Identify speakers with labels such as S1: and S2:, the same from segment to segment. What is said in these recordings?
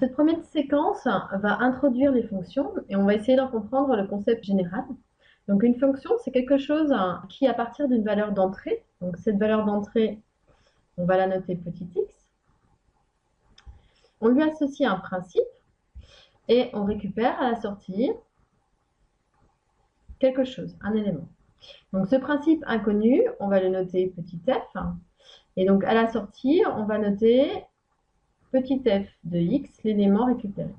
S1: Cette première séquence va introduire les fonctions et on va essayer d'en comprendre le concept général. Donc une fonction, c'est quelque chose qui, à partir d'une valeur d'entrée, donc cette valeur d'entrée, on va la noter petit x, on lui associe un principe et on récupère à la sortie quelque chose, un élément. Donc ce principe inconnu, on va le noter petit f, et donc à la sortie, on va noter petit f de x, l'élément récupéré.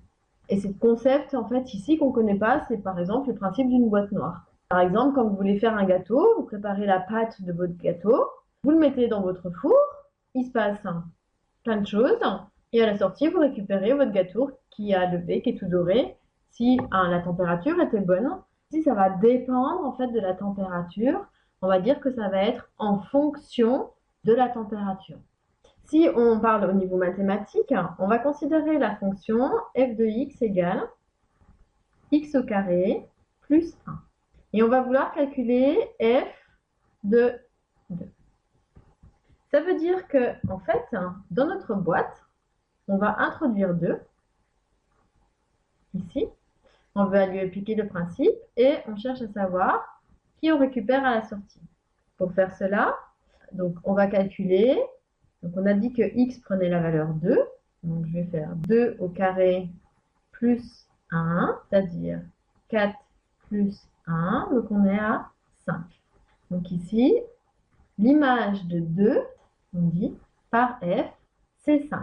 S1: Et ce concept, en fait, ici, qu'on ne connaît pas, c'est par exemple le principe d'une boîte noire. Par exemple, quand vous voulez faire un gâteau, vous préparez la pâte de votre gâteau, vous le mettez dans votre four, il se passe plein de choses, et à la sortie, vous récupérez votre gâteau qui a levé, qui est tout doré, si la température était bonne. Si ça va dépendre, en fait, de la température, on va dire que ça va être en fonction de la température. Si on parle au niveau mathématique, on va considérer la fonction f de x égale x au carré plus 1. Et on va vouloir calculer f de 2. Ça veut dire que, en fait, dans notre boîte, on va introduire 2, ici. On va lui appliquer le principe et on cherche à savoir qui on récupère à la sortie. Pour faire cela, donc on va calculer. Donc on a dit que x prenait la valeur 2. Donc je vais faire 2 au carré plus 1, c'est-à-dire 4 plus 1, donc on est à 5. Donc ici, l'image de 2, on dit, par f, c'est 5.